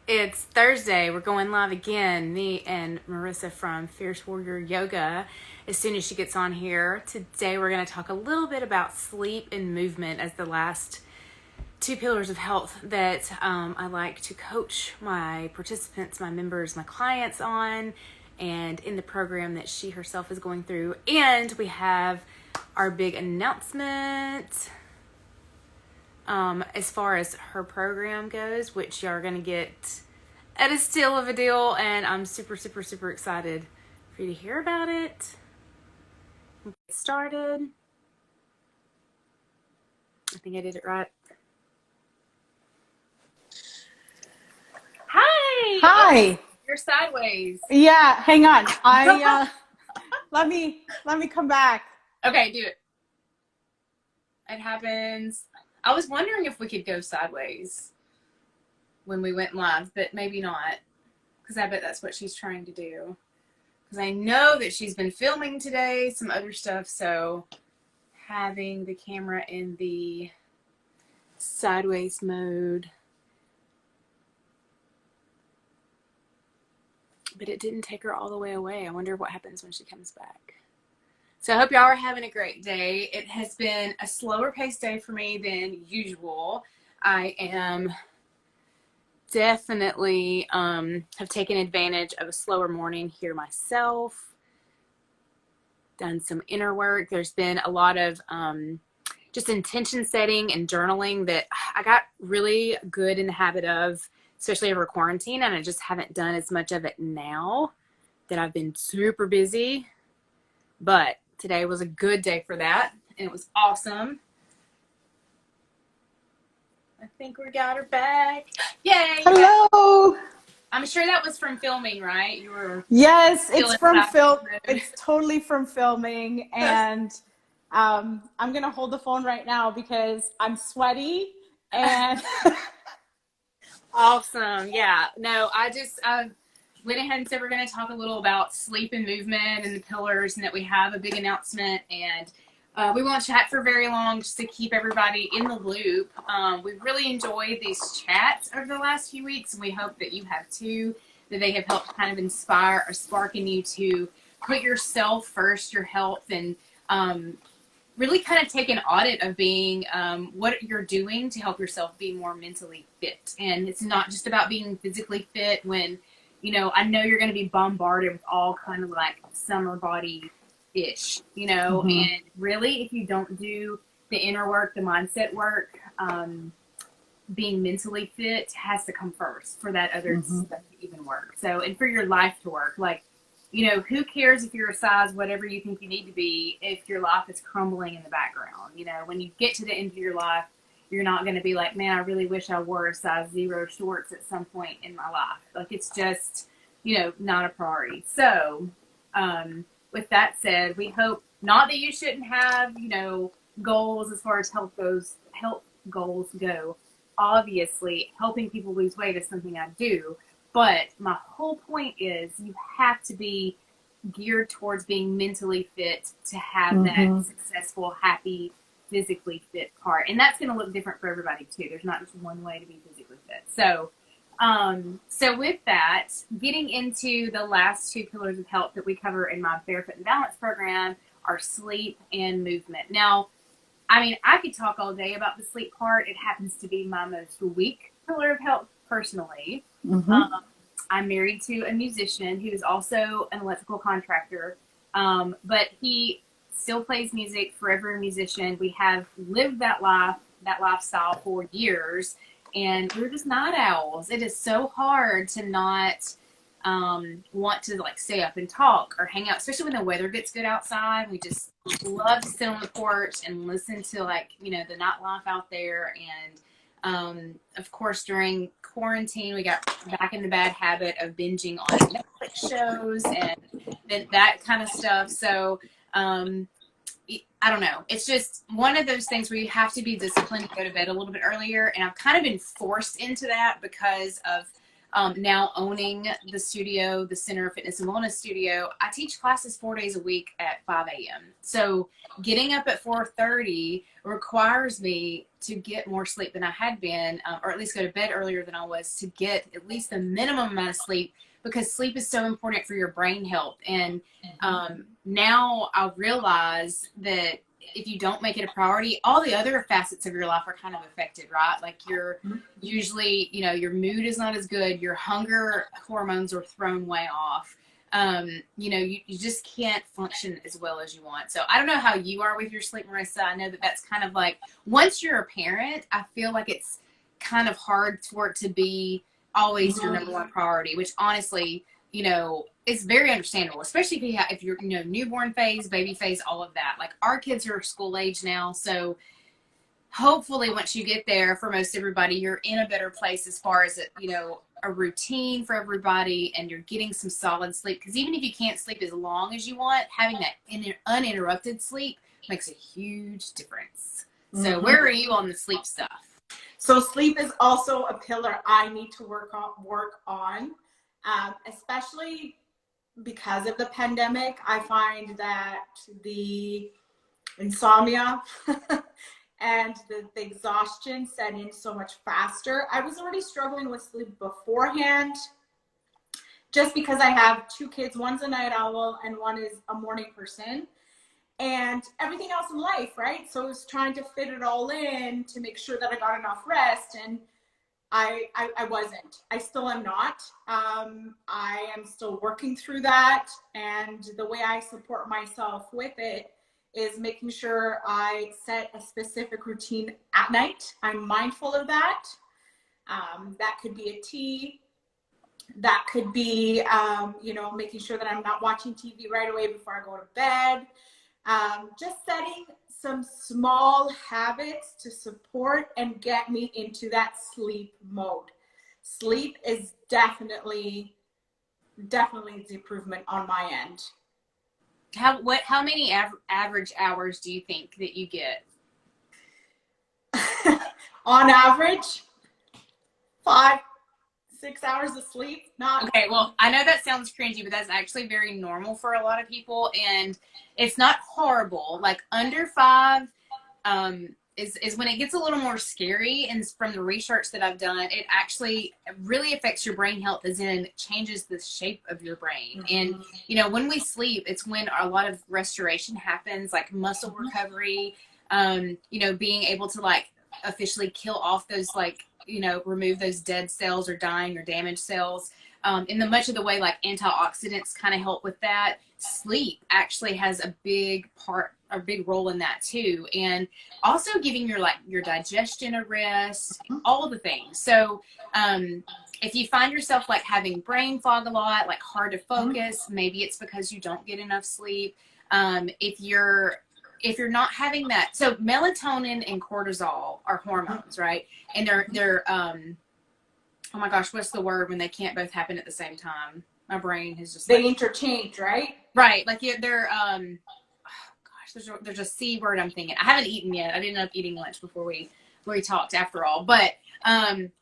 It's Thursday. We're going live again. Me and Marisa from Fierce Warrior Yoga. As soon as she gets on here. Today we're going to talk a little bit about sleep and movement as the last two pillars of health that I like to coach my participants, my members, my clients on, and in the program that she herself is going through. And we have our big announcement as far as her program goes, which y'all are going to get at a steal of a deal, and I'm super, super, super excited for you to hear about it. Get started. I think I did it right. Hi! Hi. Oh, you're sideways. Yeah, hang on. Let me come back. Okay, do it. It happens. I was wondering if we could go sideways when we went live, but maybe not, because I bet that's what she's trying to do. Because I know that she's been filming today, some other stuff, so having the camera in the sideways mode. But it didn't take her all the way away. I wonder what happens when she comes back. So I hope y'all are having a great day. It has been a slower paced day for me than usual. I am definitely have taken advantage of a slower morning here myself. Done some inner work. There's been a lot of just intention setting and journaling that I got really good in the habit of, especially over quarantine, and I just haven't done as much of it now that I've been super busy. But today was a good day for that, and it was awesome. I think we got her back. Yay! Hello. I'm sure that was from filming, right? You were Yes, it's from film. It's totally from filming, and I'm gonna hold the phone right now because I'm sweaty and. Awesome. Yeah. No, I went ahead and said we're going to talk a little about sleep and movement and the pillars, and that we have a big announcement, and we won't chat for very long just to keep everybody in the loop. We've really enjoyed these chats over the last few weeks, and we hope that you have too, that they have helped kind of inspire or spark in you to put yourself first, your health, and really kind of take an audit of being what you're doing to help yourself be more mentally fit. And it's not just about being physically fit when, I know you're going to be bombarded with all kind of like summer body ish, Mm-hmm. and really if you don't do the inner work, the mindset work, being mentally fit has to come first for that other stuff to even work. So, and for your life to work, like, who cares if you're a size whatever you think you need to be if your life is crumbling in the background? When you get to the end of your life, you're not going to be like, man, I really wish I wore a size 0 shorts at some point in my life. Like, it's just, not a priority. So, with that said, we hope not that you shouldn't have, goals as far as health goals go. Obviously, helping people lose weight is something I do. But my whole point is you have to be geared towards being mentally fit to have that successful, happy, physically fit part. And that's going to look different for everybody too. There's not just one way to be physically fit. So, with that, getting into the last two pillars of health that we cover in my Barefoot and Balance program are sleep and movement. Now, I could talk all day about the sleep part. It happens to be my most weak pillar of health personally. I'm married to a musician who is also an electrical contractor, but he still plays music, forever a musician. We have lived that lifestyle for years, and we're just night owls. It is so hard to not want to like stay up and talk or hang out, especially when the weather gets good outside. We just love to sit on the porch and listen to the nightlife out there. And of course, during quarantine, we got back in the bad habit of binging on Netflix shows and that kind of stuff. So I don't know. It's just one of those things where you have to be disciplined to go to bed a little bit earlier. And I've kind of been forced into that because of now owning the studio, the Center of Fitness and Wellness Studio. I teach classes 4 days a week at 5 a.m. So getting up at 4:30 requires me to get more sleep than I had been, or at least go to bed earlier than I was, to get at least the minimum amount of sleep, because sleep is so important for your brain health. And now I realize that if you don't make it a priority, all the other facets of your life are kind of affected, right? Like you're usually, you know, your mood is not as good. Your hunger hormones are thrown way off. You know, you just can't function as well as you want. So I don't know how you are with your sleep, Marissa. I know that that's kind of like, once you're a parent, I feel like it's kind of hard for it to be always your number one priority, which honestly, you know, it's very understandable, especially if you're, you know, newborn phase, baby phase, all of that. Like our kids are school age now. So hopefully once you get there, for most everybody, you're in a better place as far as, you know, a routine for everybody, and you're getting some solid sleep. Because even if you can't sleep as long as you want, having that uninterrupted sleep makes a huge difference. So where are you on the sleep stuff? So sleep is also a pillar I need to work on, especially because of the pandemic. I find that the insomnia and the exhaustion set in so much faster. I was already struggling with sleep beforehand, just because I have two kids. One's a night owl and one is a morning person, and everything else in life, right? So I was trying to fit it all in to make sure that I got enough rest, and I wasn't. I still am not. I am still working through that, and the way I support myself with it is making sure I set a specific routine at night. I'm mindful of that. That could be a tea. That could be, you know, making sure that I'm not watching TV right away before I go to bed. Just setting some small habits to support and get me into that sleep mode. Sleep is definitely the improvement on my end. How many average hours do you think that you get? On average, 5-6 hours of sleep. Not okay. Well, I know that sounds cringy, but that's actually very normal for a lot of people, and it's not horrible. Like under 5 is when it gets a little more scary. And from the research that I've done, it actually really affects your brain health, as in changes the shape of your brain. And you know, when we sleep, it's when a lot of restoration happens, like muscle recovery, you know, being able to like officially kill off those, like, you know, remove those dead cells or dying or damaged cells. In the much of the way like antioxidants kind of help with that, sleep actually has a big role in that too. And also giving your digestion a rest, all of the things. So if you find yourself like having brain fog a lot, like hard to focus, maybe it's because you don't get enough sleep. If you're not having that, so melatonin and cortisol are hormones, right? And they're oh my gosh, what's the word when they can't both happen at the same time? My brain has just they interchange, right? Right, like they're oh gosh, there's a C word I'm thinking. I haven't eaten yet. I didn't end up eating lunch before we talked after all, but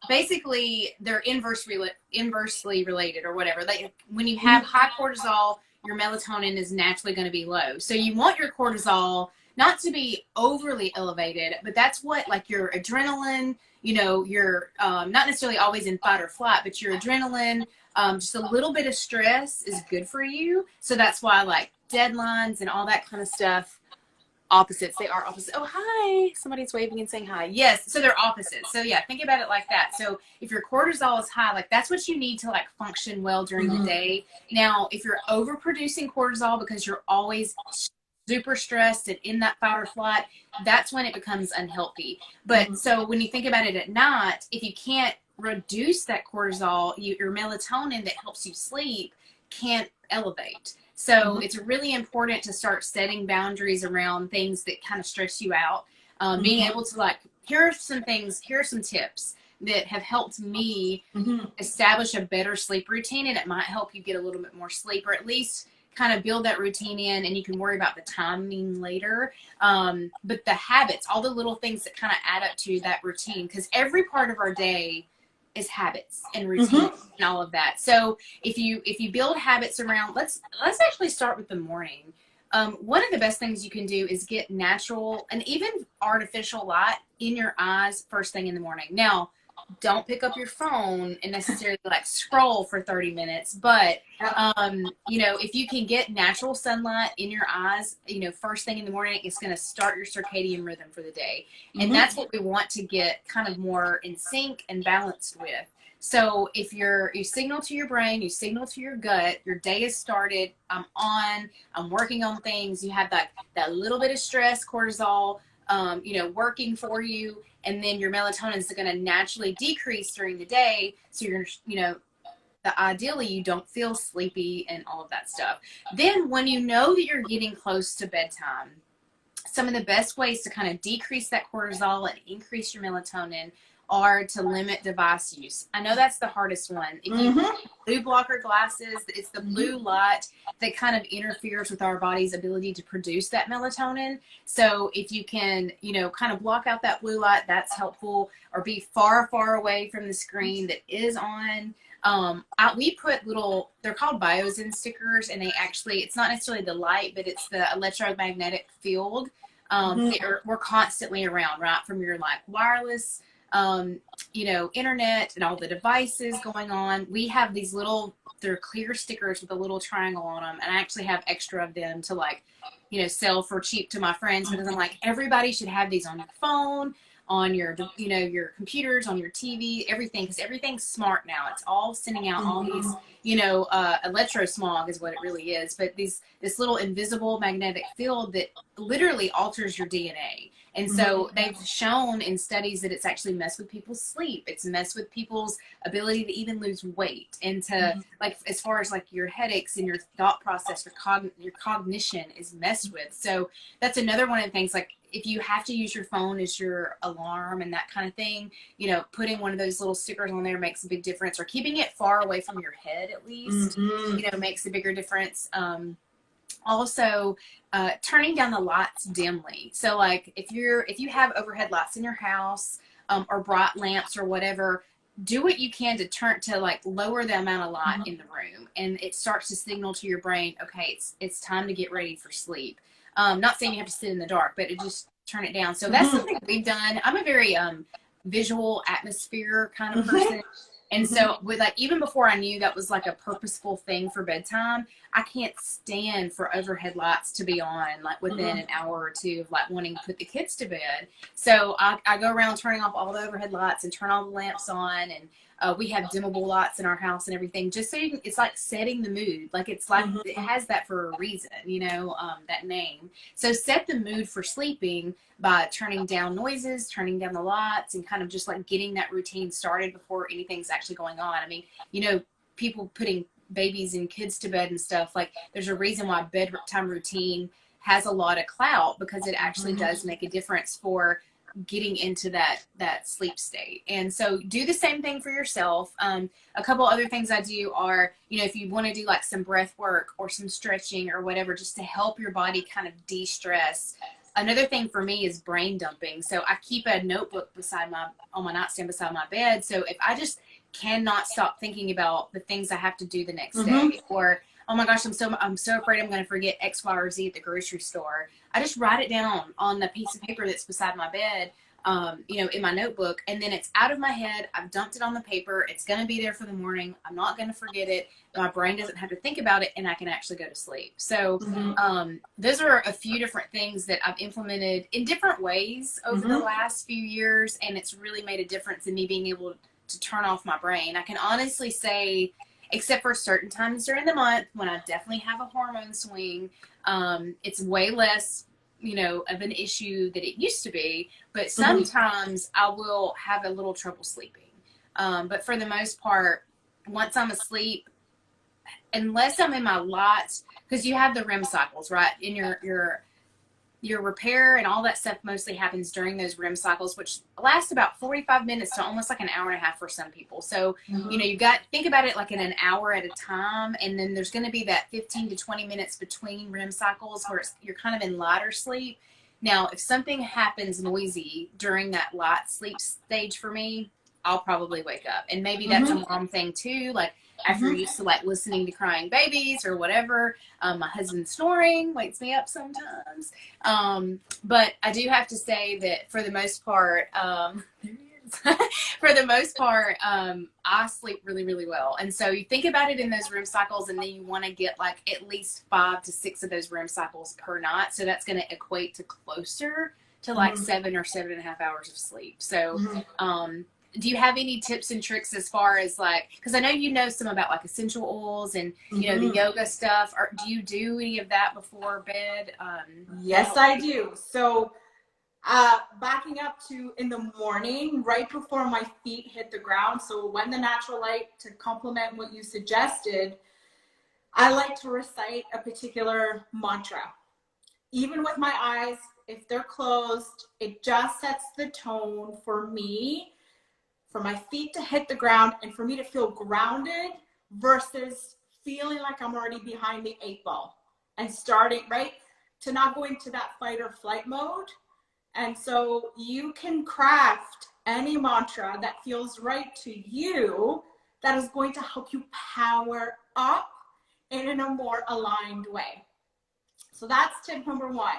basically they're inversely related or whatever. Like when you have high cortisol, your melatonin is naturally going to be low. So you want your cortisol not to be overly elevated, but that's what, like, your adrenaline, you know, you're not necessarily always in fight or flight, but your adrenaline, just a little bit of stress is good for you. So that's why, like, deadlines and all that kind of stuff, opposites. They are opposites. Oh, hi. Somebody's waving and saying hi. Yes. So they're opposites. So yeah, think about it like that. So if your cortisol is high, like that's what you need to like function well during the day. Now, if you're overproducing cortisol because you're always super stressed and in that fight or flight, that's when it becomes unhealthy. But so when you think about it at night, if you can't reduce that cortisol, your melatonin that helps you sleep can't elevate. So it's really important to start setting boundaries around things that kind of stress you out. Being able to, like, here are some tips that have helped me establish a better sleep routine, and it might help you get a little bit more sleep, or at least kind of build that routine in, and you can worry about the timing later. But the habits, all the little things that kind of add up to that routine, because every part of our day is habits and routine and all of that. So if you build habits around, let's actually start with the morning. One of the best things you can do is get natural and even artificial light in your eyes first thing in the morning. Now, don't pick up your phone and necessarily like scroll for 30 minutes, but if you can get natural sunlight in your eyes, first thing in the morning, it's going to start your circadian rhythm for the day. And that's what we want to get kind of more in sync and balanced with. So if you signal to your brain, you signal to your gut, your day has started, I'm working on things, you have that little bit of stress, cortisol, working for you, and then your melatonin is going to naturally decrease during the day. So ideally you don't feel sleepy and all of that stuff. Then when you know that you're getting close to bedtime, some of the best ways to kind of decrease that cortisol and increase your melatonin are to limit device use. I know that's the hardest one. If you blue blocker glasses, it's the blue light that kind of interferes with our body's ability to produce that melatonin. So if you can, kind of block out that blue light, that's helpful, or be far, far away from the screen that is on. We put they're called Biozen stickers, and it's not necessarily the light, but it's the electromagnetic field. We're constantly around, right? From your wireless, internet and all the devices going on. We have these they're clear stickers with a little triangle on them. And I actually have extra of them to sell for cheap to my friends, because I'm like, everybody should have these on your phone, on your, your computers, on your TV, everything, because everything's smart now. It's all sending out all these, electrosmog is what it really is. But this little invisible magnetic field that literally alters your DNA. And so they've shown in studies that it's actually messed with people's sleep. It's messed with people's ability to even lose weight, and to as far as your headaches and your thought process, your cognition is messed with. So that's another one of the things, if you have to use your phone as your alarm and that kind of thing, putting one of those little stickers on there makes a big difference, or keeping it far away from your head at least, makes a bigger difference. Also, turning down the lights dimly. So if you have overhead lights in your house, or bright lamps or whatever, do what you can to lower the amount of light in the room, and it starts to signal to your brain, okay, it's time to get ready for sleep. Not saying you have to sit in the dark, but just turn it down. So that's something we've done. I'm a very visual atmosphere kind of person. And so with even before I knew that was a purposeful thing for bedtime, I can't stand for overhead lights to be on within an hour or two of wanting to put the kids to bed. So I go around turning off all the overhead lights and turn all the lamps on, and we have dimmable lights in our house and everything, just so it's setting the mood. It has that for a reason, that name. So set the mood for sleeping by turning down noises, turning down the lights, and kind of just getting that routine started before anything's actually going on. I mean, people putting babies and kids to bed and stuff, there's a reason why bedtime routine has a lot of clout, because it actually does make a difference for getting into that sleep state. And so do the same thing for yourself. A couple other things I do are, if you want to do some breath work or some stretching or whatever, just to help your body kind of de-stress. Another thing for me is brain dumping. So I keep a notebook on my nightstand beside my bed. So if I just cannot stop thinking about the things I have to do the next day, or, oh my gosh, I'm so afraid I'm going to forget X, Y, or Z at the grocery store, I just write it down on the piece of paper that's beside my bed, in my notebook, and then it's out of my head. I've dumped it on the paper. It's going to be there for the morning. I'm not going to forget it. My brain doesn't have to think about it, and I can actually go to sleep. So those are a few different things that I've implemented in different ways over the last few years, and it's really made a difference in me being able to turn off my brain. I can honestly say, except for certain times during the month when I definitely have a hormone swing, it's way less, of an issue that it used to be. But sometimes I will have a little trouble sleeping. But for the most part, once I'm asleep, unless I'm in my lights, because you have the REM cycles, right? In your repair and all that stuff mostly happens during those REM cycles, which last about 45 minutes to almost an hour and a half for some people. So, you think about it in an hour at a time. And then there's going to be that 15 to 20 minutes between REM cycles where you're kind of in lighter sleep. Now, if something happens noisy during that light sleep stage for me, I'll probably wake up. And maybe that's a mom thing too. Like after you're used to like listening to crying babies or whatever, my husband snoring wakes me up sometimes. But I do have to say that for the most part, for the most part, I sleep really, really well. And so you think about it in those REM cycles, and then you want to get like at least 5 to 6 of those REM cycles per night. So that's going to equate to closer to like 7 or 7.5 hours of sleep. So, do you have any tips and tricks as far as like, because I know you know some about like essential oils and you know the yoga stuff, or do you do any of that before bed? Yes, I do. So backing up to in the morning, right before my feet hit the ground, so when the natural light, to complement what you suggested, I like to recite a particular mantra. Even with my eyes, if they're closed, it just sets the tone for me, for my feet to hit the ground and for me to feel grounded versus feeling like I'm already behind the 8 ball and starting, right? To not go into that fight or flight mode. And so you can craft any mantra that feels right to you that is going to help you power up and in a more aligned way. So that's tip number 1.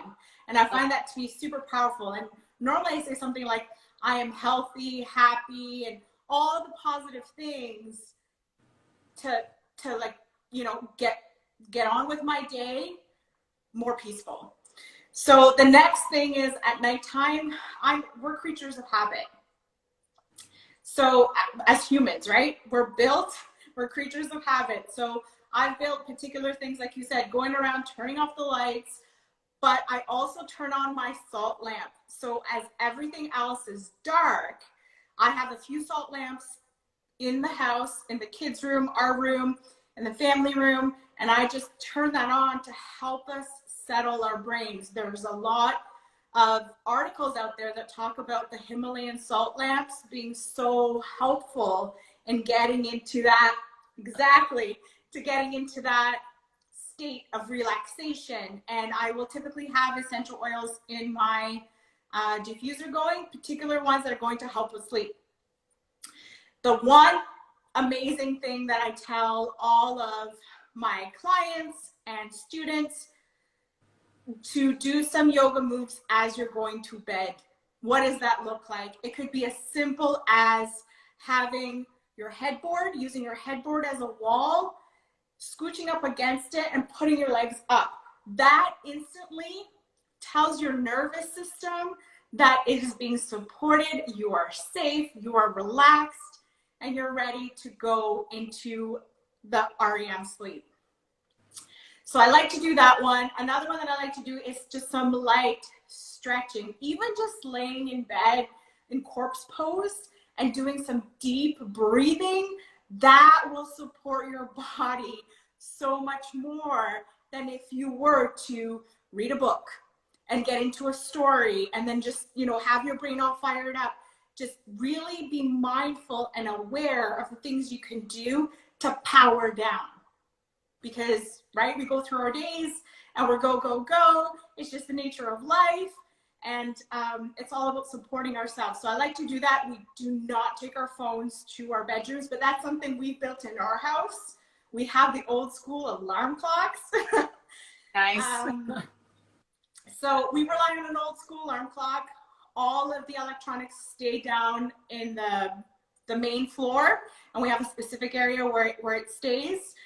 And I find that to be super powerful. And normally I say something like, I am healthy, happy, and all the positive things to like, you know, get on with my day more peaceful. So the next thing is at nighttime, we're creatures of habit. So as humans, right? We're creatures of habit. So I've built particular things, like you said, going around, turning off the lights, but I also turn on my salt lamp. So as everything else is dark, I have a few salt lamps in the house, in the kids' room, our room, in the family room, and I just turn that on to help us settle our brains. There's a lot of articles out there that talk about the Himalayan salt lamps being so helpful in getting into that, getting into that state of relaxation. And I will typically have essential oils in my diffuser going, particular ones that are going to help with sleep. The one amazing thing that I tell all of my clients and students, to do some yoga moves as you're going to bed. What does that look like? It could be as simple as having your headboard, using your headboard as a wall, scooching up against it and putting your legs up. That instantly tells your nervous system that it is being supported, you are safe, you are relaxed, and you're ready to go into the REM sleep. So I like to do that one. Another one that I like to do is just some light stretching, even just laying in bed in corpse pose and doing some deep breathing. That will support your body so much more than if you were to read a book and get into a story and then just, you know, have your brain all fired up. Just really be mindful and aware of the things you can do to power down. Because, right, we go through our days and we're go, go, go. It's just the nature of life. And it's all about supporting ourselves. So I like to do that. We do not take our phones to our bedrooms, but that's something we built in our house. We have the old school alarm clocks. Nice. So we rely on an old school alarm clock. All of the electronics stay down in the main floor, and we have a specific area where it stays.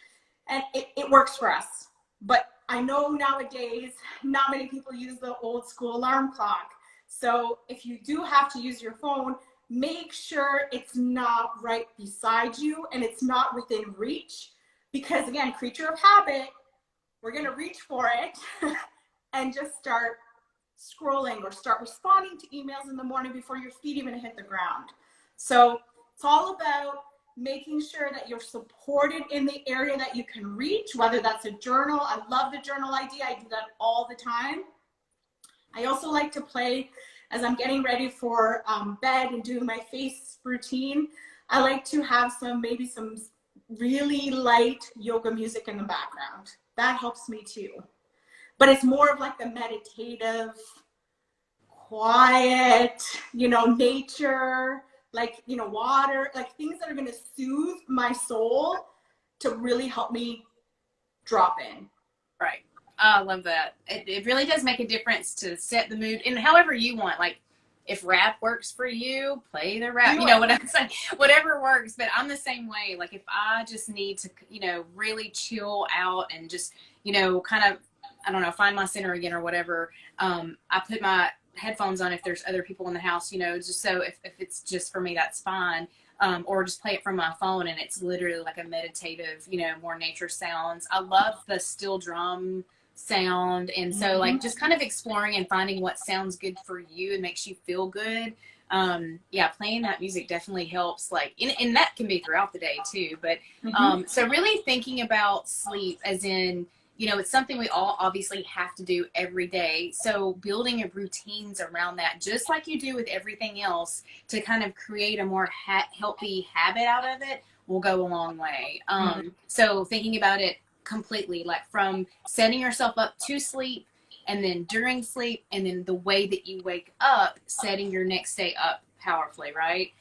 And it works for us. But I know nowadays, not many people use the old school alarm clock. So if you do have to use your phone, make sure it's not right beside you and it's not within reach. Because again, creature of habit, we're gonna reach for it and just start scrolling or start responding to emails in the morning before your feet even hit the ground. So it's all about making sure that you're supported in the area that you can reach, whether that's a journal. I love the journal idea. I do that all the time. I also like to play as I'm getting ready for bed and doing my face routine. I like to have maybe some really light yoga music in the background. That helps me too. But it's more of like the meditative, quiet, you know, nature, like, you know, water, like things that are going to soothe my soul to really help me drop in. Right. I love that. It really does make a difference to set the mood and however you want. Like, if rap works for you, play the rap. You know what I'm saying? Whatever works. But I'm the same way. Like, if I just need to, you know, really chill out and just, you know, kind of, I don't know, find my center again or whatever, I put my headphones on if there's other people in the house, you know, just so if it's just for me, that's fine. Or just play it from my phone and it's literally like a meditative, you know, more nature sounds. I love the steel drum sound. And so like just kind of exploring and finding what sounds good for you and makes you feel good. Yeah, playing that music definitely helps, like, and that can be throughout the day too. But so really thinking about sleep as in, you know, it's something we all obviously have to do every day. So building routines around that, just like you do with everything else, to kind of create a more healthy habit out of it will go a long way. So thinking about it completely, like from setting yourself up to sleep and then during sleep and then the way that you wake up, setting your next day up powerfully, right?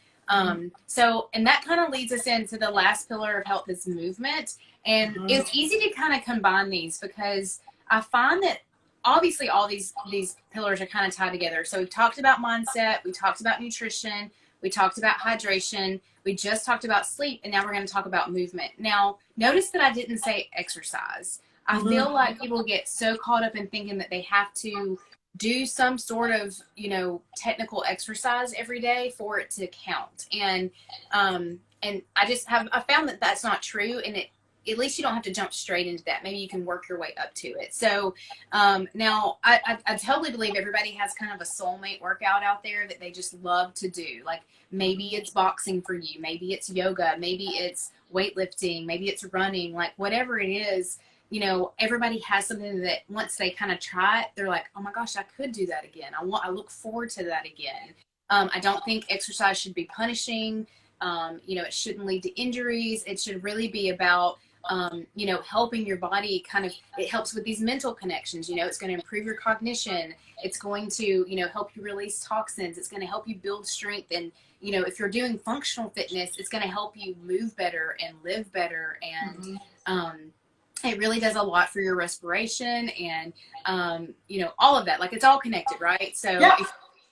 So, and that kind of leads us into the last pillar of health is movement. And it's easy to kind of combine these because I find that obviously all these pillars are kind of tied together. So we talked about mindset, we talked about nutrition, we talked about hydration, we just talked about sleep, and now we're going to talk about movement. Now, notice that I didn't say exercise. I feel like people get so caught up in thinking that they have to do some sort of, you know, technical exercise every day for it to count. And I found that that's not true. And at least you don't have to jump straight into that. Maybe you can work your way up to it. So now I totally believe everybody has kind of a soulmate workout out there that they just love to do. Like maybe it's boxing for you. Maybe it's yoga. Maybe it's weightlifting. Maybe it's running. Like whatever it is, you know, everybody has something that once they kind of try it, they're like, oh my gosh, I could do that again. I look forward to that again. I don't think exercise should be punishing. You know, it shouldn't lead to injuries. It should really be about, you know, helping your body kind of, it helps with these mental connections. You know, it's going to improve your cognition. It's going to, you know, help you release toxins. It's going to help you build strength. And, you know, if you're doing functional fitness, it's going to help you move better and live better. And, it really does a lot for your respiration and, you know, all of that. Like it's all connected, right? So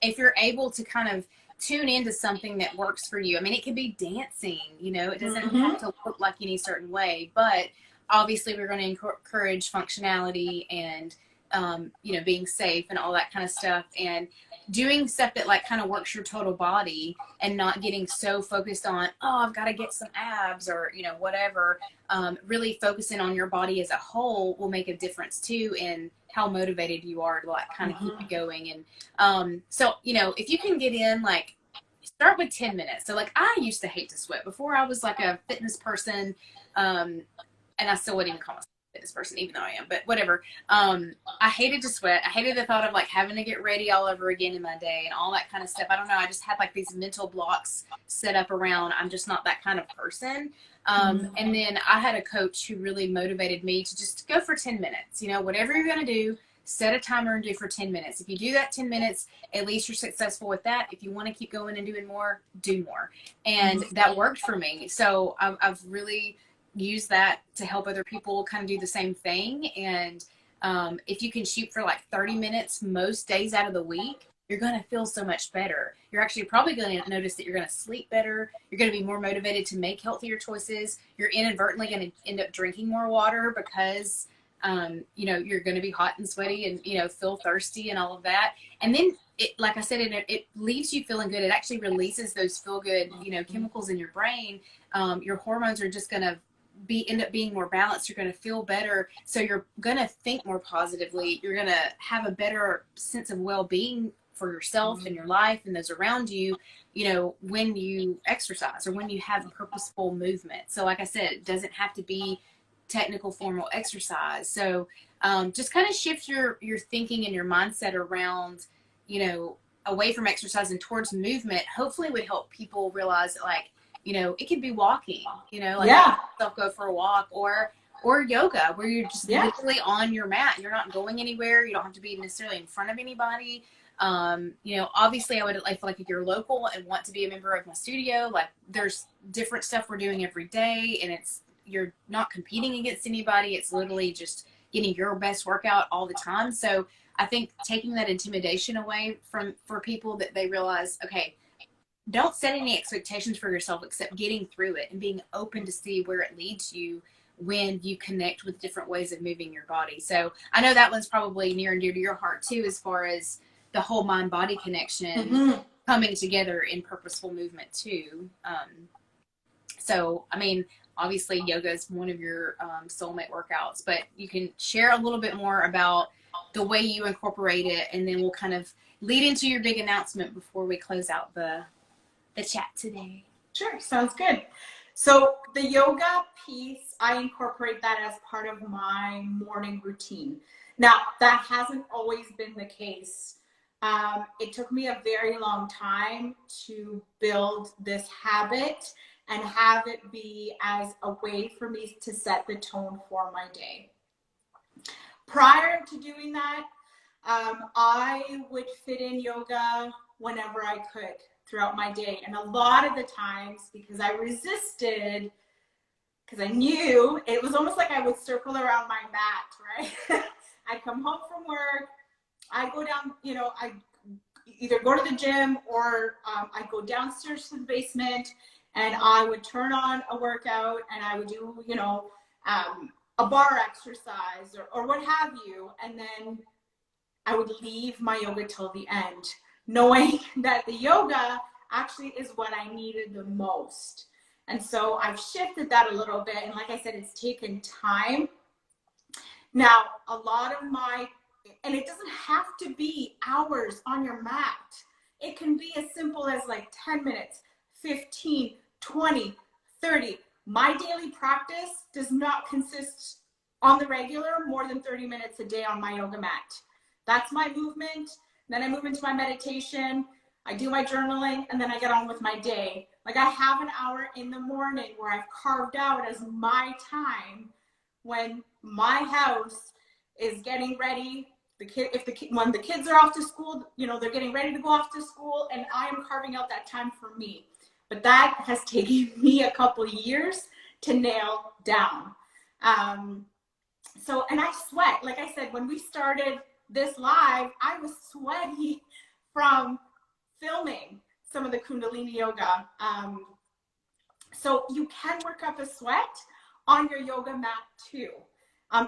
if you're able to kind of tune into something that works for you, I mean, it could be dancing, you know, it doesn't have to look like any certain way, but obviously we're going to encourage functionality and, you know, being safe and all that kind of stuff. And doing stuff that like kind of works your total body and not getting so focused on, oh, I've got to get some abs or, you know, whatever. Really focusing on your body as a whole will make a difference too in how motivated you are to like kind of keep it going. And so, you know, if you can get in, like start with 10 minutes. So like I used to hate to sweat before I was like a fitness person. And I still wouldn't even call myself a fitness person, even though I am, but whatever. I hated to sweat. I hated the thought of like having to get ready all over again in my day and all that kind of stuff. I don't know. I just had like these mental blocks set up around, I'm just not that kind of person. And then I had a coach who really motivated me to just go for 10 minutes, you know, whatever you're going to do, set a timer and do for 10 minutes. If you do that 10 minutes, at least you're successful with that. If you want to keep going and doing more, do more. And that worked for me. So I've really used that to help other people kind of do the same thing. And if you can shoot for like 30 minutes most days out of the week, you're going to feel so much better. You're actually probably going to notice that you're going to sleep better. You're going to be more motivated to make healthier choices. You're inadvertently going to end up drinking more water because, you know, you're going to be hot and sweaty and, you know, feel thirsty and all of that. And then, like I said, it leaves you feeling good. It actually releases those feel good, you know, chemicals in your brain. Your hormones are just going to end up being more balanced. You're going to feel better. So you're going to think more positively. You're going to have a better sense of well-being for yourself and your life and those around you, you know, when you exercise or when you have purposeful movement. So like I said, it doesn't have to be technical formal exercise. So just kind of shift your thinking and your mindset around, you know, away from exercise and towards movement, hopefully would help people realize that, like, you know, it could be walking, you know, like yourself go for a walk or yoga where you're just literally on your mat. You're not going anywhere. You don't have to be necessarily in front of anybody. You know, obviously I would like, feel like if you're local and want to be a member of my studio, like there's different stuff we're doing every day, and you're not competing against anybody. It's literally just getting your best workout all the time. So I think taking that intimidation away for people, that they realize, okay, don't set any expectations for yourself except getting through it and being open to see where it leads you when you connect with different ways of moving your body. So I know that one's probably near and dear to your heart too, as far as the whole mind body connection coming together in purposeful movement too. So, I mean, obviously yoga is one of your soulmate workouts, but you can share a little bit more about the way you incorporate it, and then we'll kind of lead into your big announcement before we close out the chat today. Sure, sounds good. So the yoga piece, I incorporate that as part of my morning routine. Now, that hasn't always been the case. It took me a very long time to build this habit and have it be as a way for me to set the tone for my day. Prior to doing that, I would fit in yoga whenever I could throughout my day. And a lot of the times, because I resisted, because I knew it was almost like I would circle around my mat, right? I'd come home from work, I go down, you know, I either go to the gym or I go downstairs to the basement, and I would turn on a workout and I would do, you know, a bar exercise or what have you. And then I would leave my yoga till the end, knowing that the yoga actually is what I needed the most. And so I've shifted that a little bit. And like I said, it's taken time. Now, a lot of and it doesn't have to be hours on your mat. It can be as simple as like 10 minutes, 15, 20, 30. My daily practice does not consist on the regular more than 30 minutes a day on my yoga mat. That's my movement. Then I move into my meditation. I do my journaling, and then I get on with my day. Like I have an hour in the morning where I've carved out as my time when my house is getting ready. When the kids are off to school, you know, they're getting ready to go off to school, and I am carving out that time for me. But that has taken me a couple years to nail down. And I sweat. Like I said, when we started this live, I was sweaty from filming some of the Kundalini Yoga. So you can work up a sweat on your yoga mat too.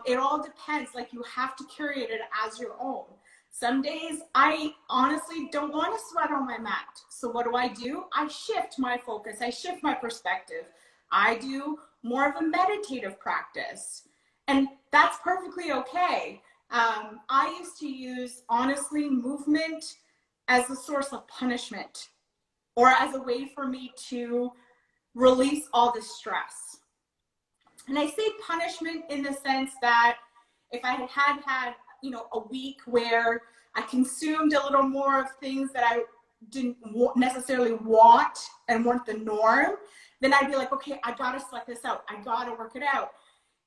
It all depends. Like you have to curate it as your own. Some days I honestly don't want to sweat on my mat. So what do? I shift my focus. I shift my perspective. I do more of a meditative practice. And that's perfectly okay. I used to use, honestly, movement as a source of punishment or as a way for me to release all the stress. And I say punishment in the sense that if I had, you know, a week where I consumed a little more of things that I didn't necessarily want and weren't the norm, then I'd be like, okay, I gotta sweat this out. I gotta work it out.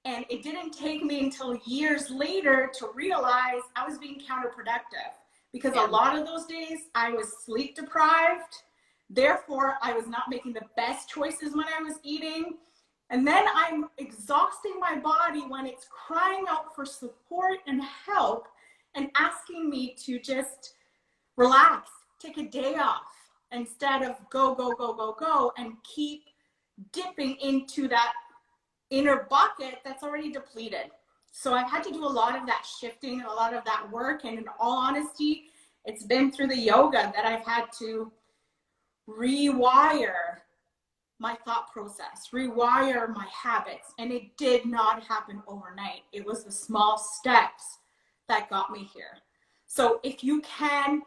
And it didn't take me until years later to realize I was being counterproductive, because a lot of those days I was sleep deprived. Therefore, I was not making the best choices when I was eating. And then I'm exhausting my body when it's crying out for support and help and asking me to just relax, take a day off, instead of go, and keep dipping into that inner bucket that's already depleted. So I've had to do a lot of that shifting and a lot of that work. And in all honesty, it's been through the yoga that I've had to rewire my thought process, rewire my habits. And it did not happen overnight. It was the small steps that got me here. So if you can't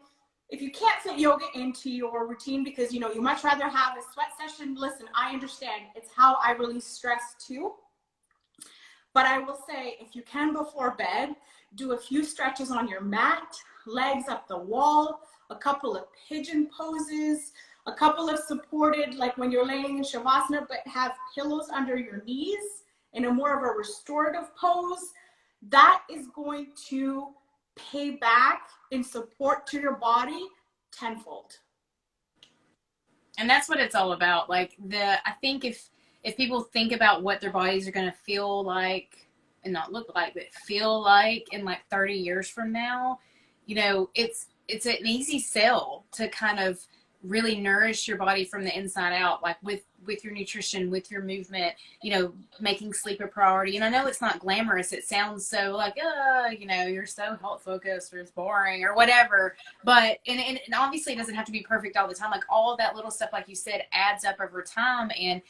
fit yoga into your routine because, you know, you much rather have a sweat session, listen, I understand. It's how I release stress too. But I will say, if you can before bed, do a few stretches on your mat, legs up the wall, a couple of pigeon poses, a couple of supported, like when you're laying in Shavasana, but have pillows under your knees in a more of a restorative pose. That is going to pay back in support to your body tenfold. And that's what it's all about. Like I think if people think about what their bodies are going to feel like, and not look like, but feel like in like 30 years from now, you know, it's an easy sell to kind of really nourish your body from the inside out, like with your nutrition, with your movement, you know, making sleep a priority. And I know it's not glamorous. It sounds so like, you know, you're so health focused or it's boring or whatever. But, and obviously it doesn't have to be perfect all the time. Like all of that little stuff, like you said, adds up over time. And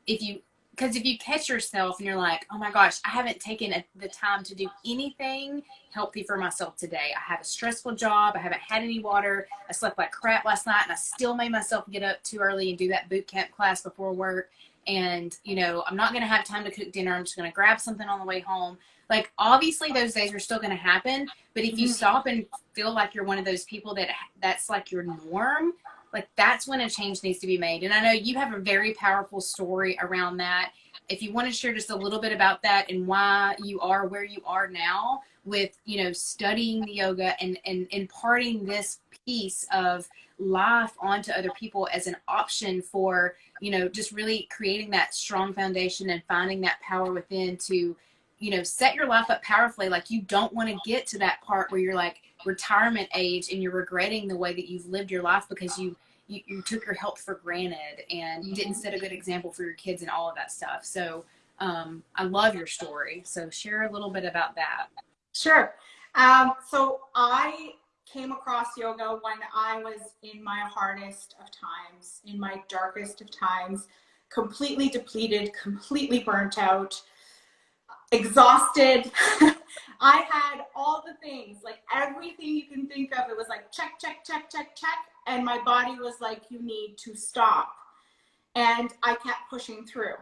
because if you catch yourself and you're like, oh my gosh, I haven't taken the time to do anything healthy for myself today. I have a stressful job. I haven't had any water. I slept like crap last night and I still made myself get up too early and do that boot camp class before work. And, you know, I'm not going to have time to cook dinner. I'm just going to grab something on the way home. Like, obviously those days are still going to happen. But if you stop and feel like you're one of those people that's like your norm, like that's when a change needs to be made. And I know you have a very powerful story around that. If you want to share just a little bit about that and why you are where you are now with, you know, studying the yoga and imparting this piece of life onto other people as an option for, you know, just really creating that strong foundation and finding that power within to, you know, set your life up powerfully. Like you don't want to get to that part where you're like retirement age and you're regretting the way that you've lived your life because you took your health for granted and you didn't set a good example for your kids and all of that stuff. So I love your story. So share a little bit about that. Sure. So I came across yoga when I was in my hardest of times, in my darkest of times, completely depleted, completely burnt out, exhausted. I had all the things, like everything you can think of. It was like check, check, check, check, check. And my body was like, you need to stop. And I kept pushing through.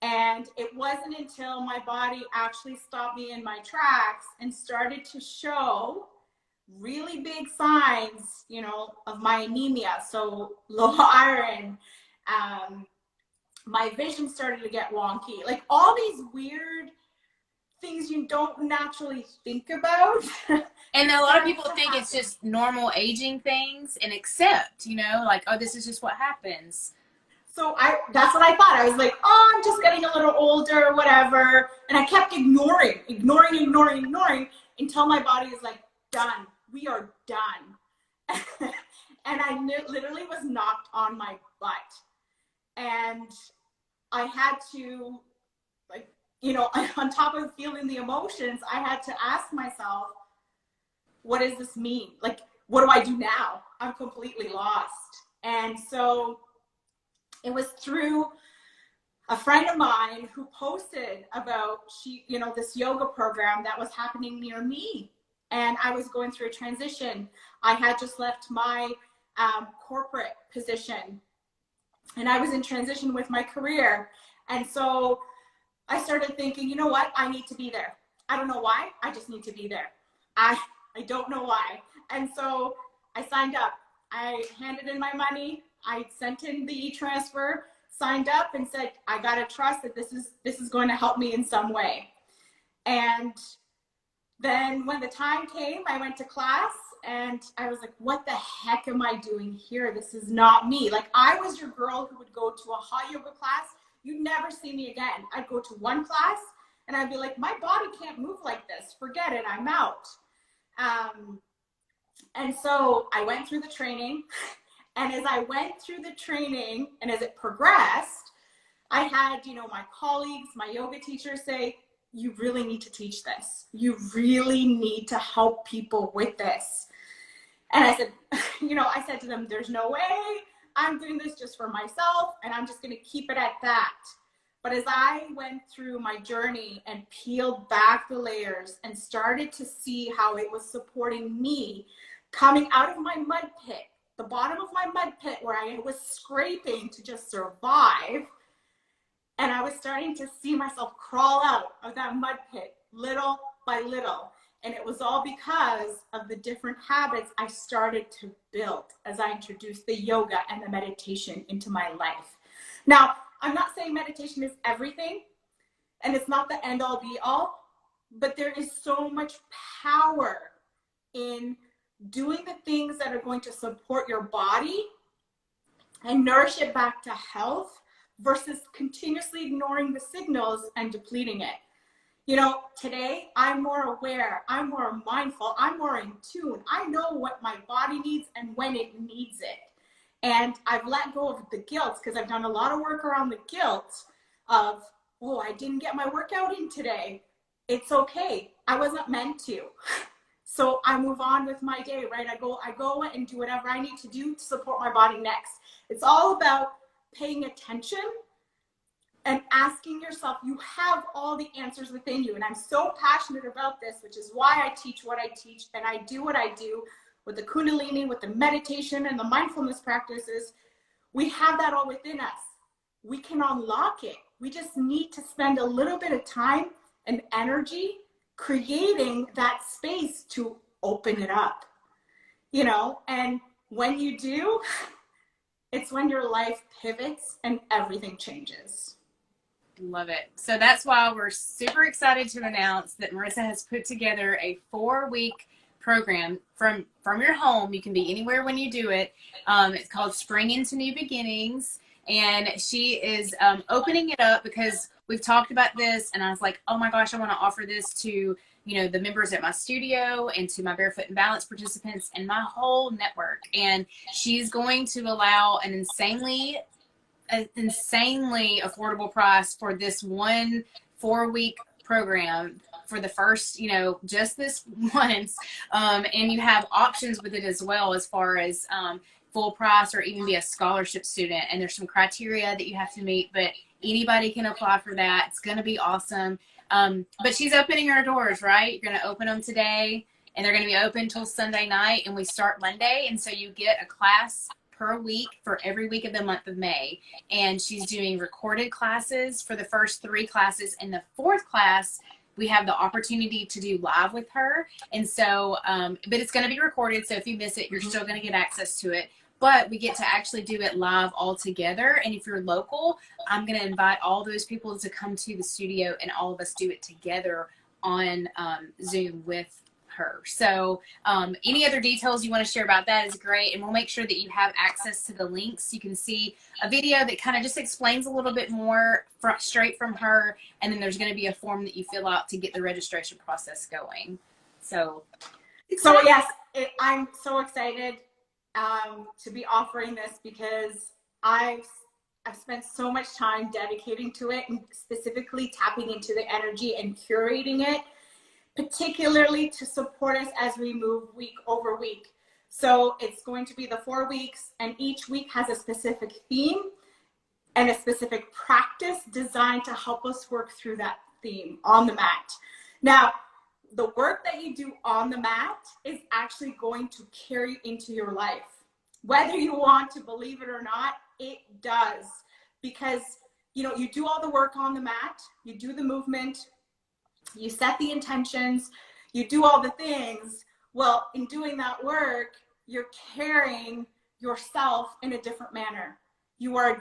And it wasn't until my body actually stopped me in my tracks and started to show really big signs, you know, of my anemia. So low iron, my vision started to get wonky. Like all these weird things you don't naturally think about. And a lot of people think it's just normal aging things and accept, you know, like, oh, this is just what happens. So that's what I thought. I was like, oh, I'm just getting a little older, whatever. And I kept ignoring until my body is like, done. We are done. And I literally was knocked on my butt. And I had to, like, you know, on top of feeling the emotions, I had to ask myself, what does this mean? Like, what do I do now? I'm completely lost. And so it was through a friend of mine who posted about this yoga program that was happening near me. And I was going through a transition. I had just left my corporate position and I was in transition with my career. And so I started thinking, you know what? I need to be there. I don't know why. I just need to be there. I don't know why. And so I signed up. I handed in my money. I sent in the e-transfer, signed up and said, I got to trust that this is going to help me in some way. And then when the time came, I went to class and I was like, what the heck am I doing here? This is not me. Like I was your girl who would go to a hot yoga class. You'd never see me again. I'd go to one class and I'd be like, my body can't move like this. Forget it. I'm out. And so I went through the training. And as I went through the training and as it progressed, I had, my colleagues, my yoga teachers say, you really need to teach this. You really need to help people with this. And I said, I said to them, there's no way I'm doing this just for myself and I'm just going to keep it at that. But as I went through my journey and peeled back the layers and started to see how it was supporting me coming out of my mud pit, the bottom of my mud pit where I was scraping to just survive. And I was starting to see myself crawl out of that mud pit little by little. And it was all because of the different habits I started to build as I introduced the yoga and the meditation into my life. Now, I'm not saying meditation is everything and it's not the end all be all, but there is so much power in doing the things that are going to support your body and nourish it back to health versus continuously ignoring the signals and depleting it. You know, today I'm more aware, I'm more mindful, I'm more in tune. I know what my body needs and when it needs it. And I've let go of the guilt because I've done a lot of work around the guilt of, oh, I didn't get my workout in today. It's okay. I wasn't meant to. So I move on with my day, right? I go and do whatever I need to do to support my body next. It's all about paying attention and asking yourself. You have all the answers within you. And I'm so passionate about this, which is why I teach what I teach and I do what I do with the Kundalini, with the meditation and the mindfulness practices. We have that all within us. We can unlock it. We just need to spend a little bit of time and energy creating that space to open it up, you know. And when you do, it's when your life pivots and everything changes. Love it. So that's why we're super excited to announce that Marisa has put together a 4-week program from your home. You can be anywhere when you do it. It's called Spring into New Beginnings. And she is opening it up because we've talked about this. And I was like, oh my gosh, I want to offer this to, you know, the members at my studio and to my Barefoot and Balance participants and my whole network. And she's going to allow an insanely affordable price for this one 4-week program for the first, you know, just this once. And you have options with it as well, as far as full price or even be a scholarship student. And there's some criteria that you have to meet, but anybody can apply for that. It's going to be awesome. But she's opening her doors, right? You're going to open them today and they're going to be open till Sunday night, and we start Monday. And so you get a class per week for every week of the month of May. And she's doing recorded classes for the first 3 classes. And the 4th class, we have the opportunity to do live with her. And so, but it's going to be recorded. So if you miss it, you're still going to get access to it. But we get to actually do it live all together. And if you're local, I'm going to invite all those people to come to the studio and all of us do it together on Zoom with her. So any other details you want to share about that is great. And we'll make sure that you have access to the links. You can see a video that kind of just explains a little bit more straight from her. And then there's going to be a form that you fill out to get the registration process going. So yes, I'm so excited to be offering this because I've spent so much time dedicating to it and specifically tapping into the energy and curating it, particularly to support us as we move week over week. So it's going to be the 4 weeks, and each week has a specific theme and a specific practice designed to help us work through that theme on the mat. Now, the work that you do on the mat is actually going to carry into your life. Whether you want to believe it or not, it does. Because, you know, you do all the work on the mat, you do the movement, you set the intentions, you do all the things. Well, in doing that work, you're carrying yourself in a different manner. You are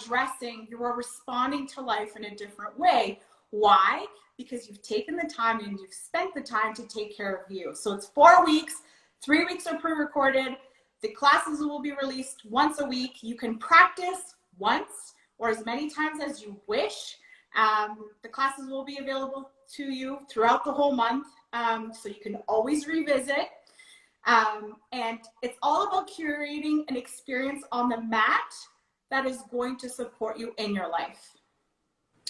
responding to life in a different way. Why? Because you've taken the time and you've spent the time to take care of you. So it's 4 weeks, 3 weeks are pre-recorded. The classes will be released once a week. You can practice once or as many times as you wish. The classes will be available to you throughout the whole month, so you can always revisit. And it's all about curating an experience on the mat that is going to support you in your life.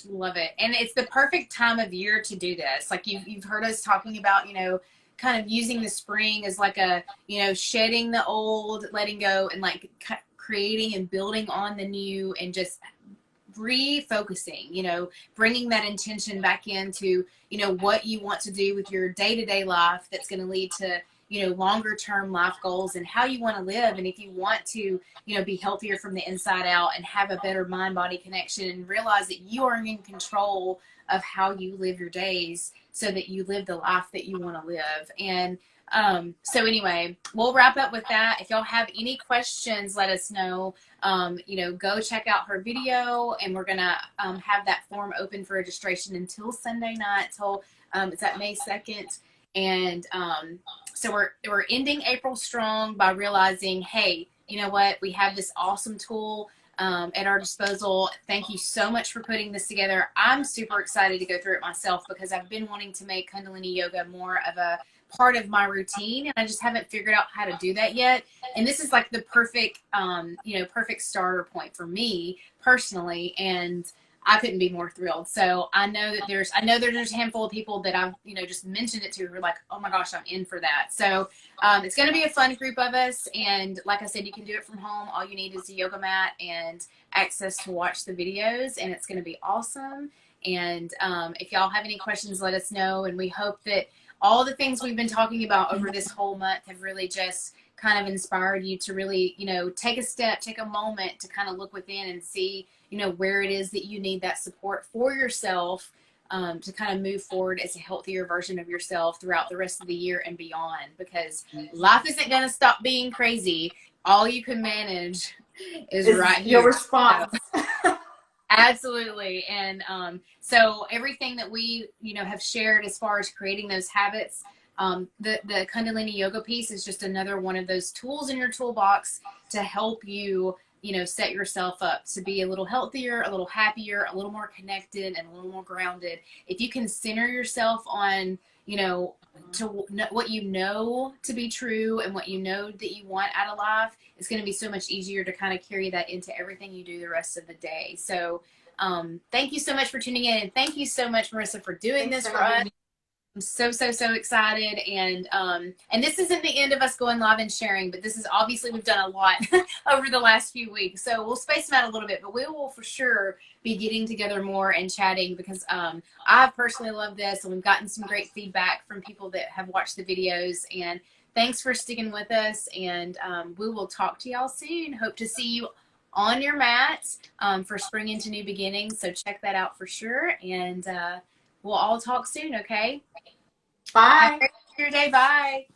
Love it. And it's the perfect time of year to do this. Like you've heard us talking about, you know, kind of using the spring as like a, you know, shedding the old, letting go, and like creating and building on the new, and just refocusing, you know, bringing that intention back into, you know, what you want to do with your day-to-day life that's going to lead to, you know, longer term life goals and how you want to live. And if you want to, you know, be healthier from the inside out and have a better mind body connection and realize that you are in control of how you live your days so that you live the life that you want to live. And so anyway, we'll wrap up with that. If y'all have any questions, let us know. You know, go check out her video, and we're going to have that form open for registration until Sunday night, till it's at May 2nd. And so we're ending April strong by realizing, hey, you know what? We have this awesome tool at our disposal. Thank you so much for putting this together. I'm super excited to go through it myself because I've been wanting to make Kundalini Yoga more of a part of my routine, and I just haven't figured out how to do that yet. And this is like the perfect, perfect starter point for me personally. And I couldn't be more thrilled. So I know that there's a handful of people that I've, just mentioned it to who are like, oh my gosh, I'm in for that. So it's going to be a fun group of us. And like I said, you can do it from home. All you need is a yoga mat and access to watch the videos, and it's going to be awesome. And if y'all have any questions, let us know. And we hope that all the things we've been talking about over this whole month have really just kind of inspired you to really, take a moment to kind of look within and see, where it is that you need that support for yourself, to kind of move forward as a healthier version of yourself throughout the rest of the year and beyond, because life isn't going to stop being crazy. All you can manage is right here. Your response. So, absolutely. And so everything that we, have shared as far as creating those habits, the Kundalini Yoga piece is just another one of those tools in your toolbox to help you, set yourself up to be a little healthier, a little happier, a little more connected, and a little more grounded. If you can center yourself on, what you know to be true and what you know that you want out of life, it's going to be so much easier to kind of carry that into everything you do the rest of the day. So thank you so much for tuning in. And thank you so much, Marisa, for doing this for us. I'm so excited. And this isn't the end of us going live and sharing, but this is obviously, we've done a lot over the last few weeks. So we'll space them out a little bit, but we will for sure be getting together more and chatting, because I've personally loved this, and we've gotten some great feedback from people that have watched the videos. And thanks for sticking with us. And we will talk to y'all soon. Hope to see you on your mats for Spring into New Beginnings. So check that out for sure. And we'll all talk soon, okay? Bye. Have a great rest of your day. Bye.